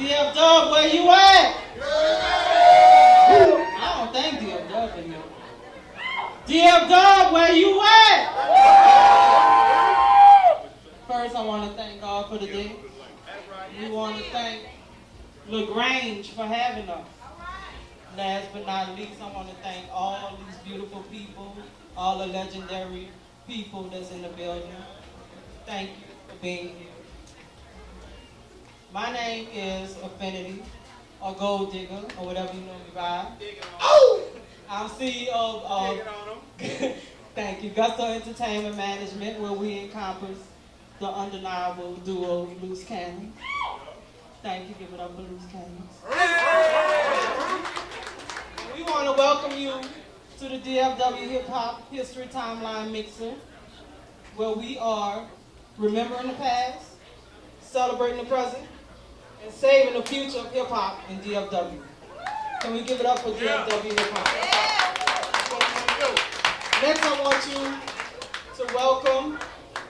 DFW, where you at? I don't think DFW here. DFW, where you at? First, I want to thank God for the day. We want to thank LaGrange for having us. Last but not least, I want to thank all these beautiful people, all the legendary people that's in the building. Thank you for being here. My name is Affinity, or Gold Digger, or whatever you know me by. Oh! I'm CEO of thank you, Gusto Entertainment Management, where we encompass the undeniable duo Loose Cannons. Thank you, give it up for Loose Cannons. We want to welcome you to the DFW Hip Hop History Timeline Mixer, where we are remembering the past, celebrating the present, and saving the future of hip hop in DFW. Can we give it up for DFW Hip Hop? Next, I want you to welcome,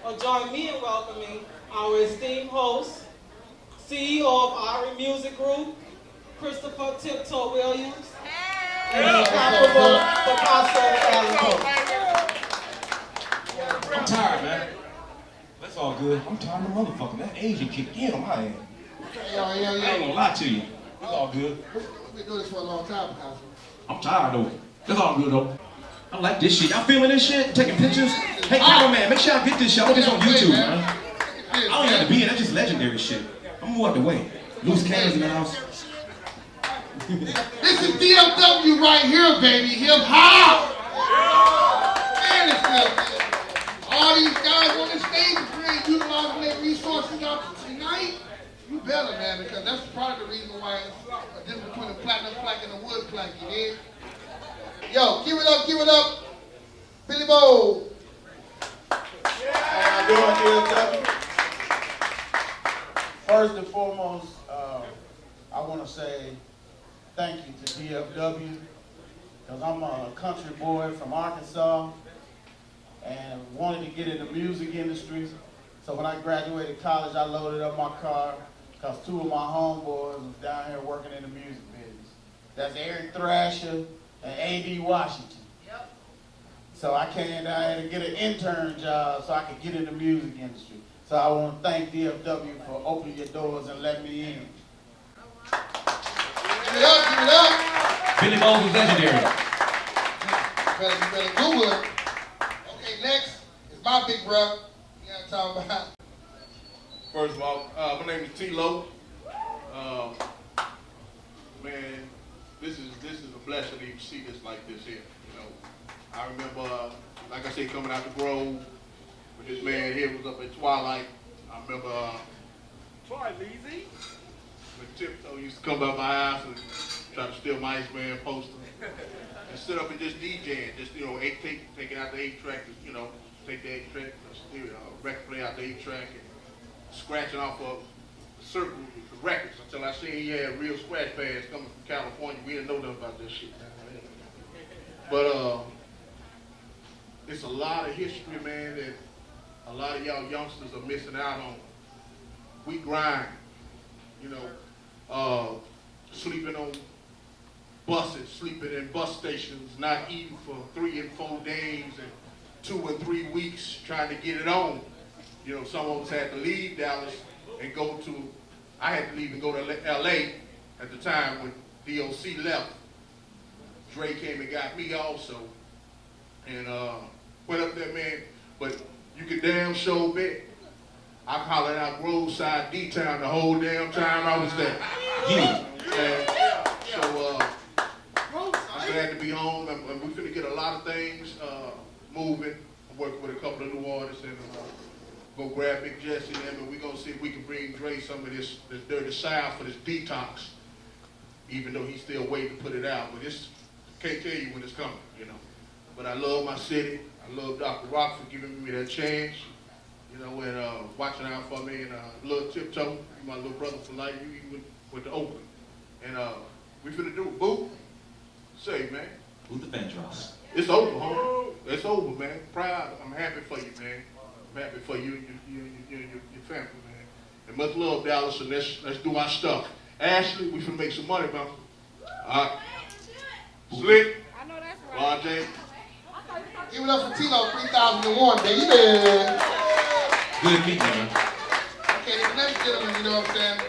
or join me in welcoming, our esteemed host, CEO of Ari Music Group, Christopher T-Lowe Williams, and the incomparable Castro. I'm tired, man. That's all good. I'm tired of the motherfucker. That Asian kicked in on my ass. I ain't gonna lie to you. It's all good. We've been doing this for a long time, Castro. I'm tired though. It's all good though. I like this shit. Y'all filming this shit? Taking pictures? Hey, cameraman, make sure I get this shit. I want this on YouTube, man. I don't have to be in. That's just legendary shit. I'm gonna move out the way. Loose cannons in the house. This is DFW right here, baby. Hip hop. Man, it's good. All these guys on the stage are utilizing their resources out tonight. You better, man, because that's part of the reason why it's a difference between a platinum plaque and a wood plaque, you dig? Yo, give it up, Billy Bo. How y'all doing, DFW? First and foremost, I want to say thank you to DFW, because I'm a country boy from Arkansas and wanted to get in the music industry. So when I graduated college, I loaded up my car because two of my homeboys was down here working in the music business. That's Eric Thrasher and A.D. Washington. Yep. So I came down here to get an intern job so I could get in the music industry. So I want to thank DFW for opening your doors and letting me in. Give it up. Billy Bones is legendary. You better Google it. Okay, next is my big brother. You know what I'm talking about? First of all, my name is T-Lowe. Man, this is a blessing to even see this like this here. You know, I remember, like I said, coming out the Grove with this man here was up at Twilight. I remember when T-Lowe used to come by my house and try to steal my Iceman poster and sit up and just DJing, just taking out the 8-track, take the 8-track, record play out the 8-track and scratching off of certain records until I seen he had real scratch pads coming from California. We didn't know nothing about this shit. But it's a lot of history, man, that a lot of y'all youngsters are missing out on. We grind, sleeping on buses, sleeping in bus stations, not eating for 3 and 4 days and 2 and 3 weeks trying to get it on. Some of us had to leave Dallas and I had to leave and go to LA at the time when DOC left. Dre came and got me also. And went up there, man. But you could damn sure bet I hollered out Roadside D-Town the whole damn time I was there. Yeah. So I'm glad to be home. And we're finna get a lot of things moving. I'm working with a couple of new artists and go grab Big Jesse and them, and we're gonna see if we can bring Dre some of this dirty south for this detox, even though he's still waiting to put it out. But this can't tell you when it's coming, But I love my city. I love Dr. Rock for giving me that chance, and watching out for me. And love T-Lowe, you my little brother for life. You even went to Oakland. And we finna do it. Boo. Say, man. Who's the fan drops? It's over, homie. It's over, man. Proud. I'm happy for you, man. I'm happy for you and your family, man. And much love, Dallas, and let's do our stuff. Ashley, we finna make some money, man. Alright. Slick. I know that's right. RJ. Give it up for T-Lowe, 3001, baby. Good meeting you, man. Okay, the next gentleman, you know what I'm saying?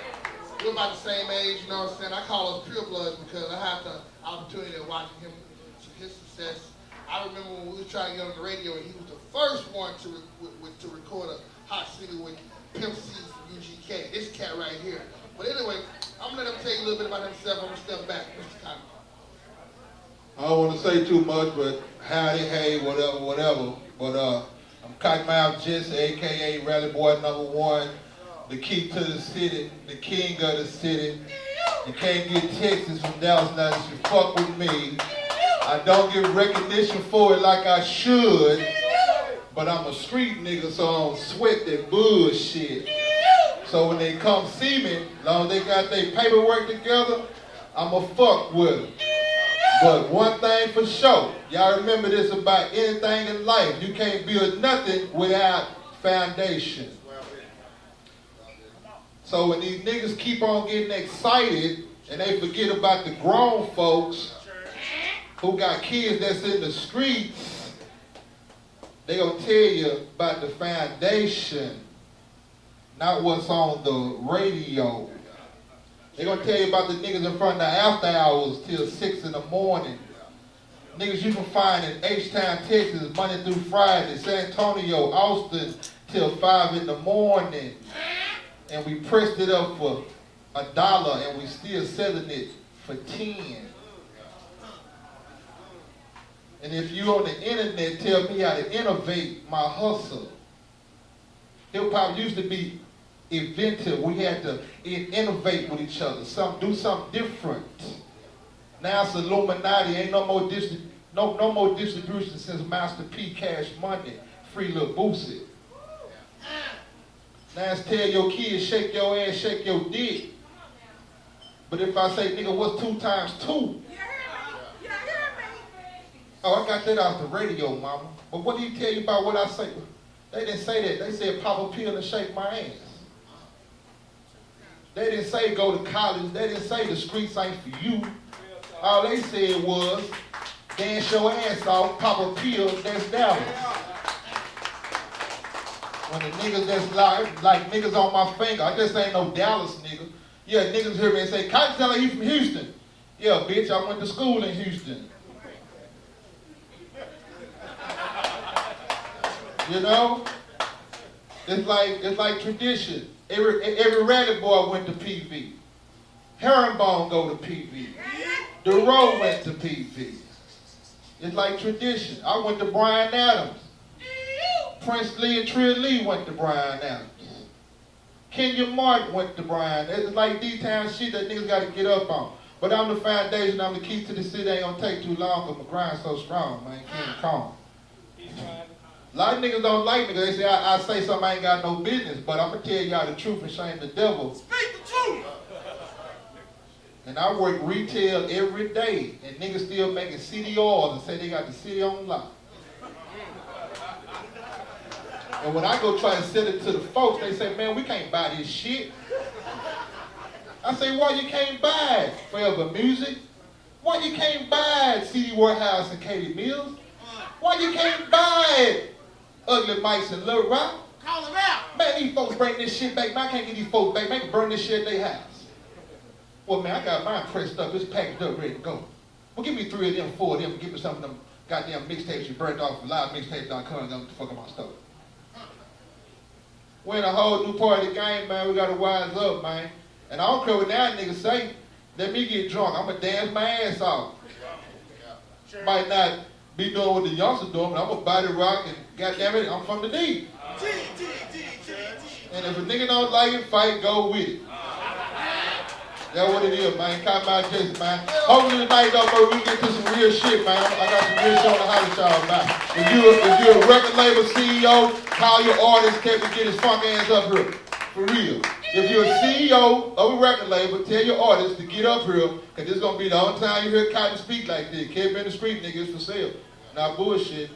We're about the same age, you know what I'm saying? I call us pure bloods because I had the opportunity of watching him, his success. I remember when we was trying to get on the radio and he was the first one to record a hot single with Pimp C from UGK. This cat right here. But anyway, I'm gonna let him tell you a little bit about himself. I'm gonna step back, Mr. Cotton. I don't want to say too much, but howdy, hey, whatever. But I'm Kottonmouth Jesse, a.k.a. Rally Boy #1, the key to the city, the king of the city. You can't get Texas from Dallas now if you fuck with me. I don't get recognition for it like I should, but I'm a street nigga, so I don't sweat that bullshit. So when they come see me, as long as they got their paperwork together, I'ma fuck with them. But one thing for sure, y'all remember this about anything in life. You can't build nothing without foundation. So when these niggas keep on getting excited and they forget about the grown folks who got kids that's in the streets, they gonna tell you about the foundation, not what's on the radio. They're gonna tell you about the niggas in front of the after hours till 6 in the morning. Niggas you can find in H-Town, Texas, Monday through Friday, San Antonio, Austin, till 5 in the morning. And we pressed it up for $1 and we still selling it for 10. And if you on the internet, tell me how to innovate my hustle. Hip hop used to be inventive. We had to innovate with each other, do something different. Now it's Illuminati. Ain't no more distribution since Master P, Cash Money, Free Lil Boosie. Now it's tell your kids shake your ass, shake your dick. But if I say, nigga, what's 2 times 2? Oh, I got that off the radio, mama. But what do you tell you about what I say? They didn't say that. They said pop a pill and shake my ass. They didn't say go to college. They didn't say the streets ain't for you. All they said was dance your ass off, pop a pill, that's Dallas. When the niggas that's like niggas on my finger, I just ain't no Dallas nigga. Yeah, niggas hear me and say, Cotton tell he from Houston. Yeah, bitch, I went to school in Houston. You know? It's like tradition. Every rally boy went to PV. Herringbone go to PV. DeRoe went to PV. It's like tradition. I went to Bryan Adams. Prince Lee and Trill Lee went to Bryan Adams. Kenya Martin went to Bryan. It's like D-Town shit that niggas gotta get up on. But I'm the foundation, I'm the key to the city. Ain't gonna take too long because my grind's so strong, man. Keep it calm. A lot of niggas don't like me because they say I say something I ain't got no business, but I'm going to tell y'all the truth and shame the devil. Speak the truth! And I work retail every day, and niggas still making CD orders and say they got the city on lock. And when I go try to sell it to the folks, they say, man, we can't buy this shit. I say, why you can't buy it? Forever Music? Why you can't buy it? CD Warehouse and Katie Mills? Why you can't buy it? Ugly Mice and Lil Rock. Call him out! Man, these folks bring this shit back. Man, I can't get these folks back. Man, they can burn this shit at their house. Well, man, I got mine pressed up. It's packaged up, ready to go. Well, give me 3 of them, 4 of them. Give me some of them goddamn mixtapes you burnt off livemixtapes.com and them to fuck up my stuff. We're in a whole new part of the game, man. We got to wise up, man. And I don't care what that nigga say. Let me get drunk. I'm going to dance my ass off. Might not be doing what the youngsters doing, but I'm a body rock and goddamn it, I'm from the D. And if a nigga don't like it, fight, go with it. That's what it is, man. Kottonmouth Jesse, man. Hopefully tonight, though, bro, we can get to some real shit, man. I got some real shit on the house y'all about. If you're a record label CEO, call your artist, tell him to get his funk ass up here. For real. If you're a CEO of a record label, tell your artist to get up here, because this is going to be the only time you hear Cotton speak like this. Kevin in the street, nigga, it's for sale. Not bullshit.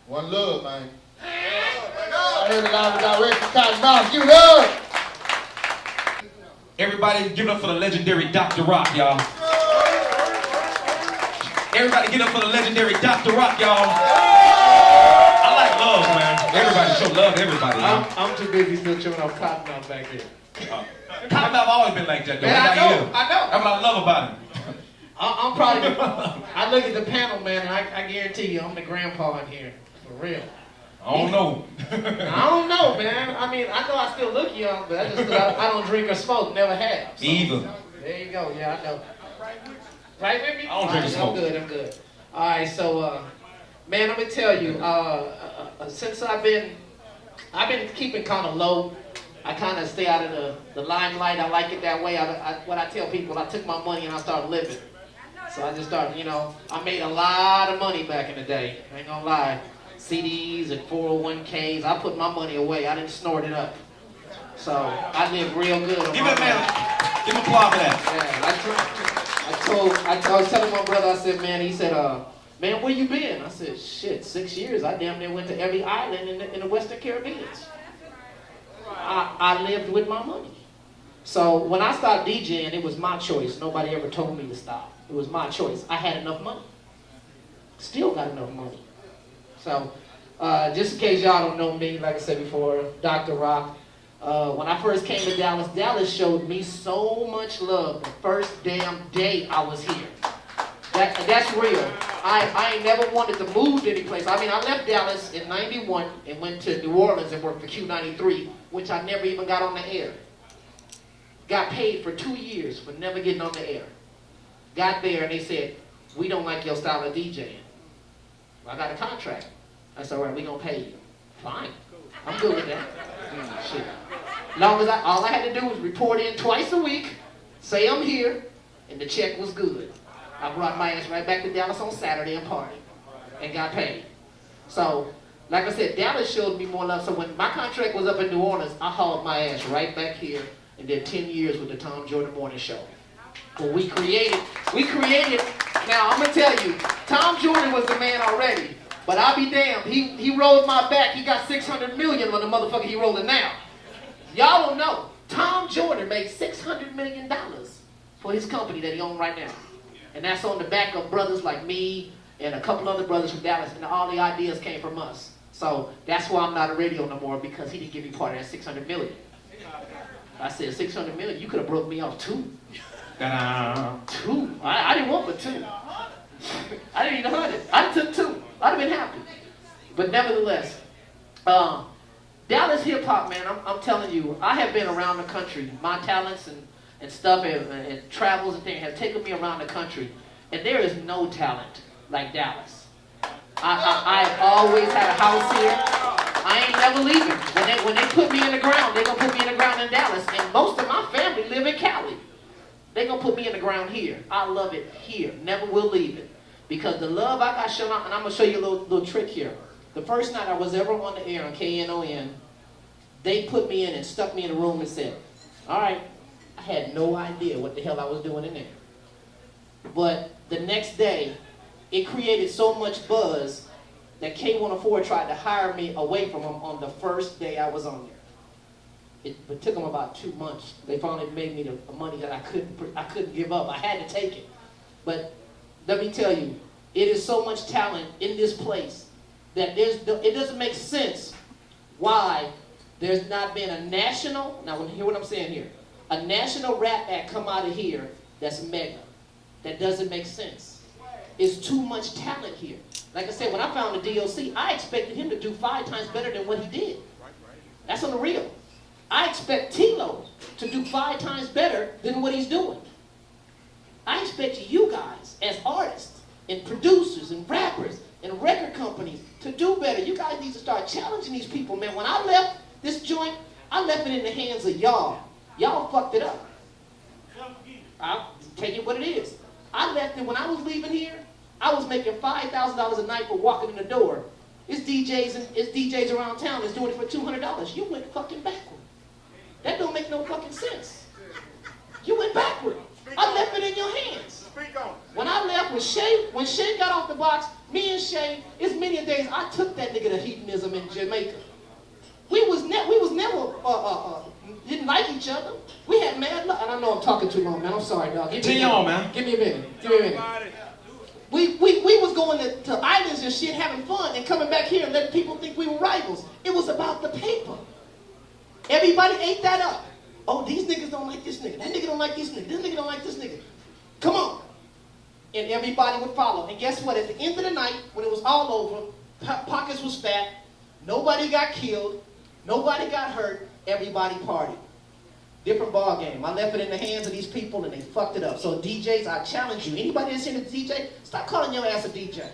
One love, man. I heard it loud and direct from Kottonmouth. Give it up! Everybody give it up for the legendary Dr. Rock, y'all. Everybody get up for the legendary Dr. Rock, y'all. I like love, man. Everybody show love to everybody, y'all. I'm too busy still chewing off Kottonmouth back there. Kottonmouth always been like that, though. Man, I know. That's what I love about him. I'm probably, I look at the panel, man, and I guarantee you, I'm the grandpa in here, for real. I don't know. I don't know, man. I mean, I know I still look young, but that's just because I don't drink or smoke, never have. So. Me either. There you go, yeah, I know. Right with me? I don't drink or smoke. I'm good. All right, so, man, I'm gonna tell you, since I've been keeping kind of low. I kind of stay out of the limelight. I like it that way. What I tell people, I took my money and I started living. So I just started, you know, I made a lot of money back in the day. I ain't gonna lie. CDs and 401ks. I put my money away. I didn't snort it up. So I lived real good. Give him applause for that. Yeah, I was telling my brother, I said, man, he said, man, where you been? I said, shit, 6 years. I damn near went to every island in the Western Caribbean. I lived with my money. So when I started DJing, it was my choice. Nobody ever told me to stop. It was my choice. I had enough money. Still got enough money. So just in case y'all don't know me, like I said before, Dr. Rock, when I first came to Dallas, Dallas showed me so much love the first damn day I was here. That's real. I ain't never wanted to move to any place. I mean, I left Dallas in '91 and went to New Orleans and worked for Q93, which I never even got on the air. Got paid for 2 years for never getting on the air. Got there and they said, we don't like your style of DJing. I got a contract. I said, all right, we gonna pay you. Fine. I'm good with that. Shit. Long as all I had to do was report in twice a week, say I'm here, and the check was good. I brought my ass right back to Dallas on Saturday and party and got paid. So, like I said, Dallas showed me more love. So when my contract was up in New Orleans, I hauled my ass right back here and did 10 years with the Tom Jordan Morning Show. But we created, now I'm gonna tell you, Tom Jordan was the man already, but I'll be damned, he rolled my back, he got 600 million on the motherfucker he rolling now. Y'all don't know, Tom Jordan made $600 million for his company that he owns right now. And that's on the back of brothers like me and a couple other brothers from Dallas, and all the ideas came from us. So that's why I'm not a radio no more, because he didn't give me part of that 600 million. I said 600 million, you could have broke me off 2. 2. I didn't want but 2. I didn't need 100. I took 2. I'd have been happy. But nevertheless, Dallas hip hop, man, I'm telling you, I have been around the country. My talents and stuff and travels and things have taken me around the country, and there is no talent like Dallas. I've always had a house here. I ain't never leaving. When they put me in the ground, they're gonna put me in the ground in Dallas, and most of my family live in Cali. They're gonna put me in the ground here. I love it here. Never will leave it, because the love I got shown out. And I'm gonna show you a little trick here. The first night I was ever on the air on KNON, they put me in and stuck me in a room and said, all right. I had no idea what the hell I was doing in there. But the next day, it created so much buzz that K104 tried to hire me away from them on the first day I was on there. It took them about 2 months. They finally made me the money that I couldn't give up. I had to take it. But let me tell you, it is so much talent in this place that it doesn't make sense why there's not been a national, now hear what I'm saying here, a national rap act come out of here that's mega. That doesn't make sense. It's too much talent here. Like I said, when I found the DOC, I expected him to do 5 times better than what he did. That's on the real. I expect T-Lowe to do 5 times better than what he's doing. I expect you guys, as artists and producers and rappers and record companies, to do better. You guys need to start challenging these people, man. When I left this joint, I left it in the hands of y'all. Y'all fucked it up. I'll tell you what it is. I left it when I was leaving here. I was making $5,000 a night for walking in the door. It's DJs around town that's doing it for $200. You went fucking backward. That don't make no fucking sense. You went backward. I left it in your hands. When I left with Shay, when Shay got off the box, me and Shay, it's many days I took that nigga to hedonism in Jamaica. We was never didn't like each other. We had mad luck. And I know I'm talking too long, man. I'm sorry, dog. Tell you on, man. Give me a minute. We was going to islands and shit, having fun, and coming back here and letting people think we were rivals. It was about the paper. Everybody ate that up. Oh, these niggas don't like this nigga. That nigga don't like this nigga. This nigga don't like this nigga. Come on. And everybody would follow. And guess what? At the end of the night, when it was all over, pockets was fat, nobody got killed, nobody got hurt, everybody partied. Different ball game. I left it in the hands of these people and they fucked it up. So DJs, I challenge you. Anybody that's in a DJ, stop calling your ass a DJ.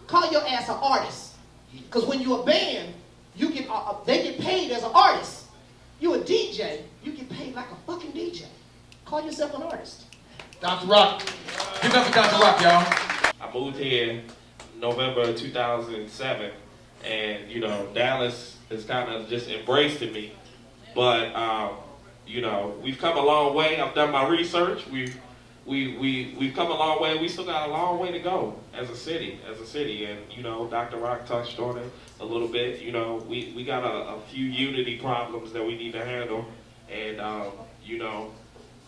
Call your ass an artist. Because when you're a band, you get they get paid as an artist. You a DJ, you get paid like a fucking DJ. Call yourself an artist. Dr. Rock. Give it up for Dr. Rock, y'all. I moved here November 2007, and you know Dallas has kind of just embraced me. But you know, we've come a long way. I've done my research. We've come a long way. We still got a long way to go as a city. And you know, Dr. Rock touched on it a little bit. You know, we got a few unity problems that we need to handle, and you know,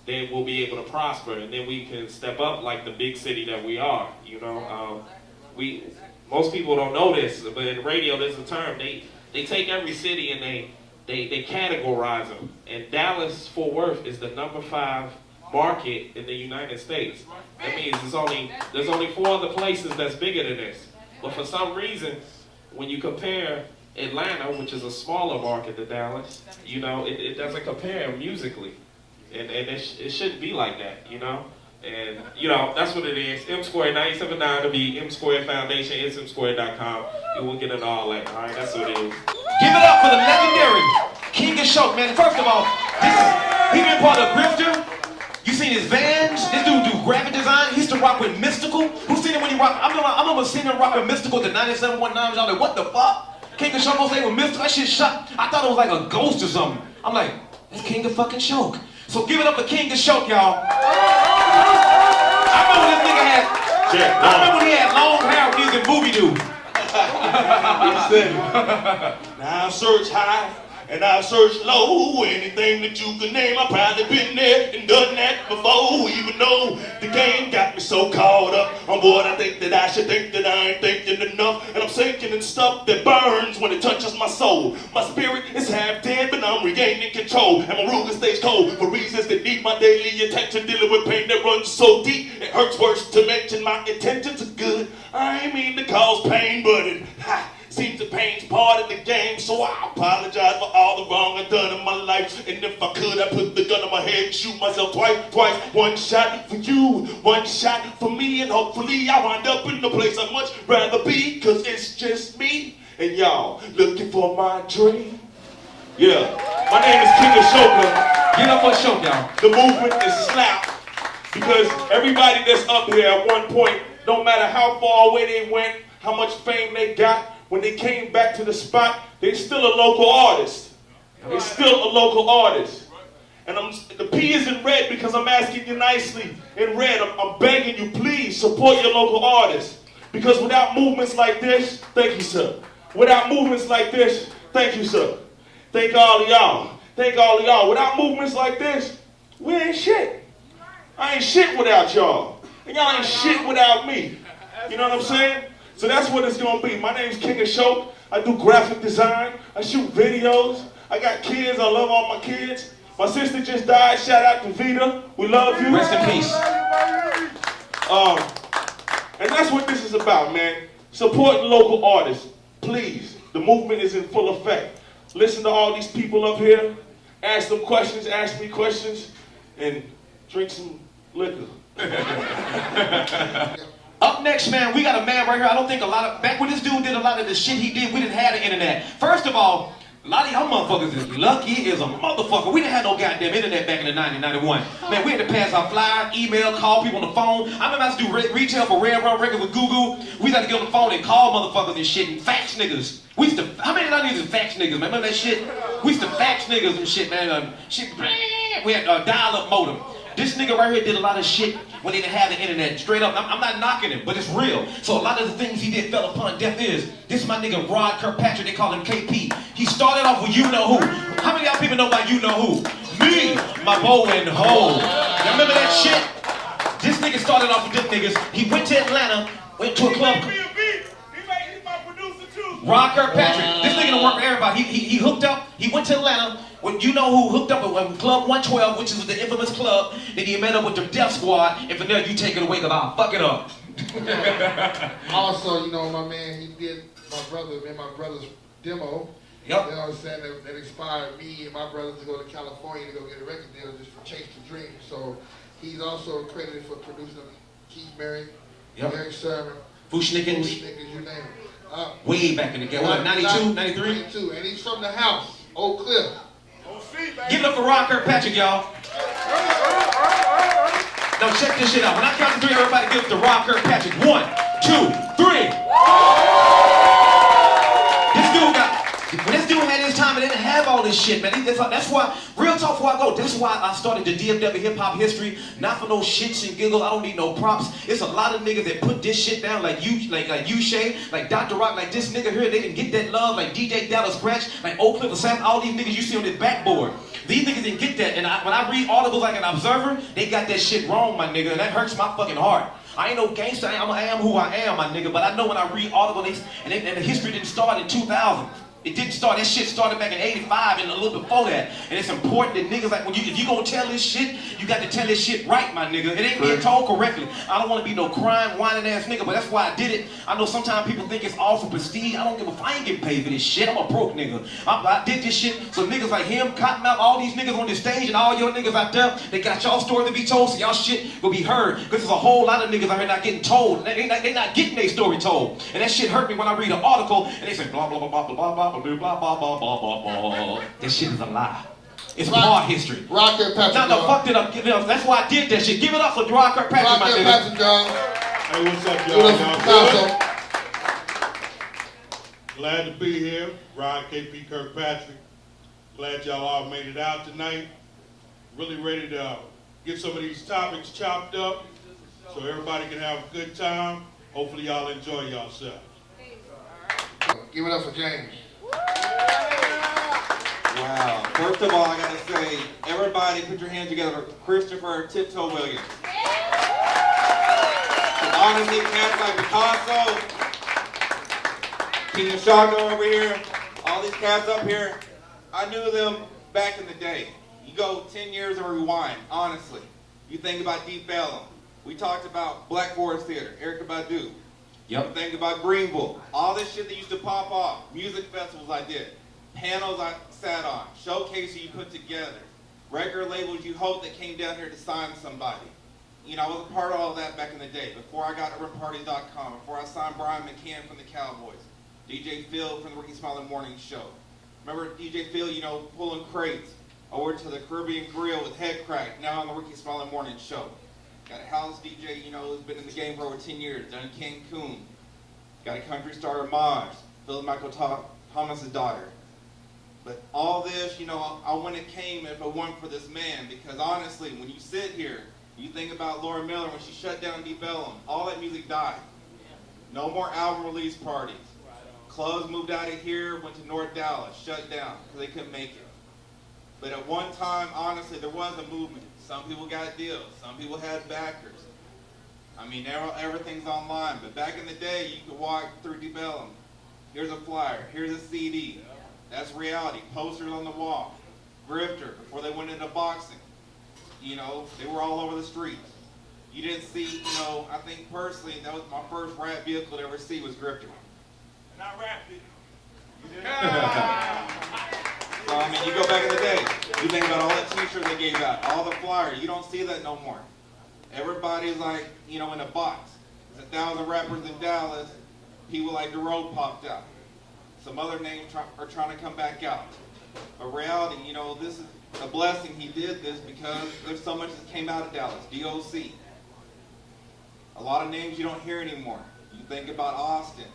then we'll be able to prosper, and then we can step up like the big city that we are. You know, most people don't know this, but in radio there's a term. They take every city and they categorize them. And Dallas-Fort Worth is the #5 market in the United States. That means there's only 4 other places that's bigger than this. But for some reason, when you compare Atlanta, which is a smaller market than Dallas, you know, it doesn't compare musically. And it shouldn't be like that, you know? And, you know, that's what it is. M Square 979 to be M Square Foundation, smsquare.com. And we'll get into all that, all right? That's what it is. Give it up for the legendary King Ashoka, man. First of all, he been part of Grifter. You seen his Vans? This dude do graphic design. He used to rock with Mystical. Who seen him when he rocked? I remember seeing him rock with Mystical at the 9719. Y'all like, what the fuck? King Ashoka say with Mystical? That shit shot. I thought it was like a ghost or something. I'm like, that's King of fucking Shoke. So give it up for King Ashoka, y'all. I remember this nigga had. I remember when he had long hair when he was in Booby Doo. Now I've searched high and I've searched low. Anything that you can name, I've probably been there and done that before. Even though the game got me so caught up on what I think that I should think that I ain't thinking enough. And I'm sinking in stuff that burns when it touches my soul. My spirit is half dead, but I'm regaining control. And my ruler stays cold for reasons that need my daily attention. Dealing with pain that runs so deep, it hurts worse to mention. My intentions are good. I ain't mean to cause pain, but it seems the pain's part of the game. So I apologize for all the wrong I've done in my life. And if I could, I'd put the gun on my head and shoot myself twice. One shot for you, one shot for me. And hopefully I wind up in the place I'd much rather be. Cause it's just me and y'all looking for my dream. Yeah, my name is King Ashoka. Get up for Ashoka, y'all. The movement is slap. Because everybody that's up here at one point, no matter how far away they went, how much fame they got, when they came back to the spot, they're still a local artist. They're still a local artist. And the P is in red because I'm asking you nicely in red. I'm begging you, please support your local artists. Because without movements like this, thank you, sir. Without movements like this, thank you, sir. Thank all of y'all. Thank all of y'all. Without movements like this, we ain't shit. I ain't shit without y'all. And y'all ain't shit without me. You know what I'm saying? So that's what it's gonna be. My name's King Ashoka. I do graphic design. I shoot videos. I got kids. I love all my kids. My sister just died. Shout out to Vita. We love you. Rest in peace. And that's what this is about, man. Supporting local artists. Please. The movement is in full effect. Listen to all these people up here. Ask them questions. Ask me questions. And drink some liquor. Up next, man, we got a man right here. I don't think back when this dude did a lot of the shit he did, we didn't have the internet. First of all, a lot of y'all motherfuckers is lucky as a motherfucker. We didn't have no goddamn internet back in the 90s, 91. Man, we had to pass our flyer, email, call people on the phone. I remember I used to do retail for Red Run Records with Google. We used to have to get on the phone and call motherfuckers and shit and fax niggas. We used to, how many of y'all niggas is fax niggas, man? Remember that shit? We used to fax niggas and shit, man. We had a dial-up modem. This nigga right here did a lot of shit when he didn't have the internet. Straight up, I'm not knocking him, but it's real. So a lot of the things he did fell upon deaf ears. This is my nigga Rod Kirkpatrick, they call him KP. He started off with You Know Who. How many of y'all people know about You Know Who? Me, my bow and hoe. Y'all remember that shit? This nigga started off with them niggas. He went to Atlanta, went to a club. Ron Kirkpatrick. This nigga done work for everybody. He hooked up. He went to Atlanta. When you know who hooked up with Club 112, which is the infamous club. Then he met up with the Death Squad. And from there, you take it away because I'll fuck it up. Also, you know, my man, he did my brother's demo. Yep. You know what I'm saying? That inspired me and my brothers to go to California to go get a record deal just for Chase the Dream. So he's also credited for producing Keith Merrick, Eric Sermon, Fushnickens, you name it. Way back in the game. What, 92, 93? 92, and he's from the house, Oak Cliff. Give it up for Ron Kirkpatrick, y'all. Now check this shit out. When I count to 3, everybody give it to Ron Kirkpatrick. 1, 2, 3. When this dude had his time, it didn't have all this shit, man. That's why, real talk before I go, that's why I started the DFW Hip Hop History. Not for no shits and giggles. I don't need no props. It's a lot of niggas that put this shit down like you, Shay, like Dr. Rock, like this nigga here. They didn't get that love, like DJ Dallas Scratch, like Oak Cliff, Sam, all these niggas you see on this backboard. These niggas didn't get that. And when I read articles like an Observer, they got that shit wrong, my nigga. And that hurts my fucking heart. I ain't no gangster. I am who I am, my nigga. But I know when I read articles, and the history didn't start in 2000. It didn't start, that shit started back in 85 and a little before that. And it's important that niggas like, if you gonna tell this shit, you got to tell this shit right, my nigga. It ain't being told correctly. I don't want to be no crying, whining ass nigga, but that's why I did it. I know sometimes people think it's all for prestige. I don't give a fuck. I ain't getting paid for this shit. I'm a broke nigga. I did this shit so niggas like him, Kottonmouth, all these niggas on this stage and all your niggas out there, they got y'all story to be told so y'all shit will be heard. Because there's a whole lot of niggas out here not getting told. They not getting their story told. And that shit hurt me when I read an article and they say blah, blah, blah, blah, blah, blah, blah, blah, blah, blah. This shit is a lie. It's part history. Ron Kirkpatrick. No, fucked it up. That's why I did that shit. Give it up for Ron Kirkpatrick, my nigga. Ron Kirkpatrick, y'all. Hey, what's up, y'all? Glad to be here. Ron KP Kirkpatrick. Glad y'all all made it out tonight. Really ready to get some of these topics chopped up so everybody can have a good time. Hopefully y'all enjoy yourselves. Give it up for James. Wow. First of all, I gotta say, everybody put your hands together for Christopher Tiptoe Williams. Honestly, cats like Picasso, King Ashoka over here, all these cats up here, I knew them back in the day. You go 10 years and rewind, honestly. You think about Deep Ellum. We talked about Black Forest Theater, Erykah Badu. Yep. You think about Greenville. All this shit that used to pop off. Music festivals I did. Panels I sat on. Showcases you put together. Record labels you hoped that came down here to sign somebody. You know, I was a part of all that back in the day. Before I got UrbanParty.com. Before I signed Brian McCann from the Cowboys. DJ Phil from the Ricky Smiley Morning Show. Remember DJ Phil, you know, pulling crates. Over to the Caribbean Grill with Head Crack. Now on the Ricky Smiley Morning Show. Got a house DJ, you know, who's been in the game for over 10 years, done Cancun. Got a country star, Maj, Phil Michael Thomas's daughter. But all this, you know, I wouldn't have came if it weren't for this man, because honestly, when you sit here, you think about Laura Miller when she shut down Deep Ellum, all that music died. No more album release parties. Clubs moved out of here, went to North Dallas, shut down, because they couldn't make it. But at one time, honestly, there was a movement. Some people got deals. Some people had backers. I mean, everything's online. But back in the day, you could walk through Deep Ellum. Here's a flyer. Here's a CD. That's reality. Posters on the wall. Grifter, before they went into boxing. You know, they were all over the streets. You didn't see, you know, I think personally, that was my first rap vehicle to ever see was Grifter. And I rapped it. So, I mean, you go back in the day, you think about all that t-shirts they gave out, all the flyers, you don't see that no more. Everybody's like, you know, in a box. There's 1,000 rappers in Dallas, people like DeRoe popped out. Some other names are trying to come back out. But reality, you know, this is a blessing he did this because there's so much that came out of Dallas, DOC. A lot of names you don't hear anymore. You think about Austin.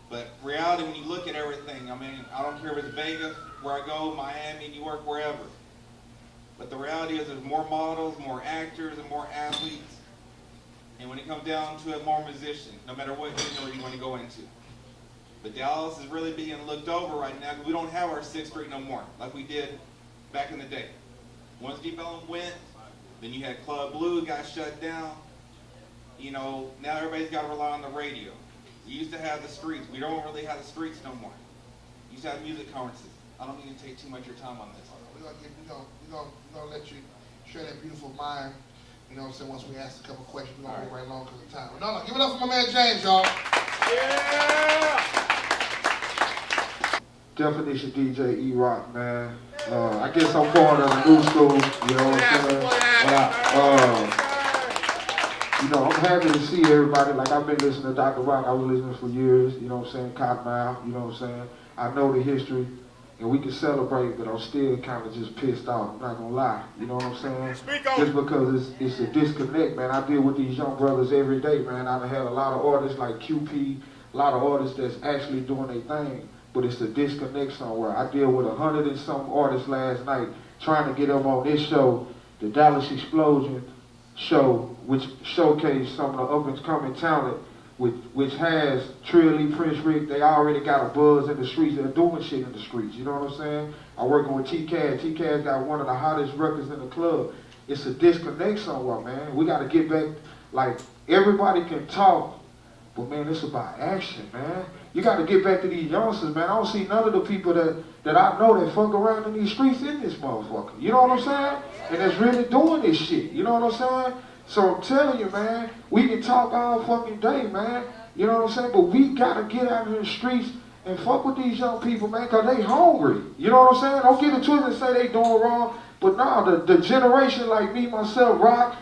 But reality, when you look at everything, I mean, I don't care if it's Vegas, where I go, Miami, New York, wherever. But the reality is there's more models, more actors, and more athletes. And when it comes down to it, more musicians, no matter what genre you want to go into. But Dallas is really being looked over right now because we don't have our 6th Street no more, like we did back in the day. Once Deep Ellum went, then you had Club Blue got shut down. You know, now everybody's got to rely on the radio. We used to have the streets. We don't really have the streets no more. We used to have music conferences. I don't mean to take too much of your time on this. We're gonna let you share that beautiful mind. You know what I'm saying? Once we ask a couple questions, we're gonna move right along because of time. No, give it up for my man James, y'all. Yeah! Definition DJ E-Rock, man. I guess I'm part of the new school, you know what I'm saying? You know, I'm happy to see everybody. Like, I've been listening to Dr. Rock. I was listening for years, you know what I'm saying? Kottonmouth, you know what I'm saying? I know the history, and we can celebrate, but I'm still kind of just pissed off. I'm not gonna lie, you know what I'm saying? Just because it's a disconnect, man. I deal with these young brothers every day, man. I've had a lot of artists like QP, a lot of artists that's actually doing their thing, but it's a disconnect somewhere. I deal with 100 and some artists last night trying to get them on this show, the Dallas Explosion show, which showcased some of the up and coming talent, which has Trilly, Prince Rick. They already got a buzz in the streets. They're doing shit in the streets, you know what I'm saying? I'm working with T-Caz. T-Caz got one of the hottest records in the club. It's a disconnect somewhere, man. We got to get back, like, everybody can talk, but man, it's about action, man. You got to get back to these youngsters, man. I don't see none of the people that I know that fuck around in these streets in this motherfucker. You know what I'm saying? And that's really doing this shit. You know what I'm saying? So I'm telling you, man, we can talk all fucking day, man. You know what I'm saying? But we got to get out in the streets and fuck with these young people, man, because they hungry. You know what I'm saying? Don't get it twisted and say they doing wrong. But no, the generation like me, myself, Rock,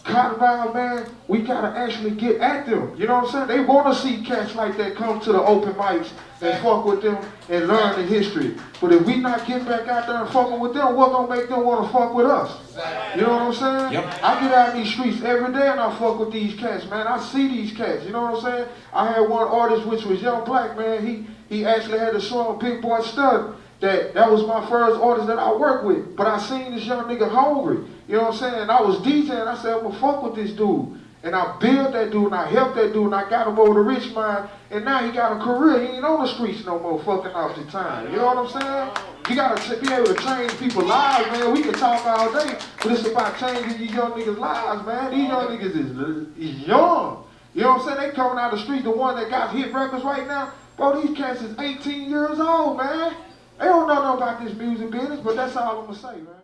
Cottonmouth, man, we gotta actually get at them. You know what I'm saying? They wanna see cats like that come to the open mics and fuck with them and learn the history. But if we not get back out there and fucking with them, what gonna make them wanna fuck with us? You know what I'm saying? Yep. I get out in these streets every day and I fuck with these cats, man. I see these cats, you know what I'm saying? I had one artist which was Young Black, man. He actually had a song, Big Boy Stud. That was my first artist that I worked with. But I seen this young nigga hungry. You know what I'm saying? And I was DJing. I said, I'm gonna fuck with this dude. And I built that dude, and I helped that dude, and I got him over to Richmond. And now he got a career. He ain't on the streets no more fucking off the time. You know what I'm saying? You gotta be able to change people's lives, man. We can talk all day, but it's about changing these young niggas' lives, man. These young niggas is young. You know what I'm saying? They coming out the street, the one that got hit records right now. Bro, these cats is 18 years old, man. They don't know nothing about this music business, but that's all I'm gonna say, man.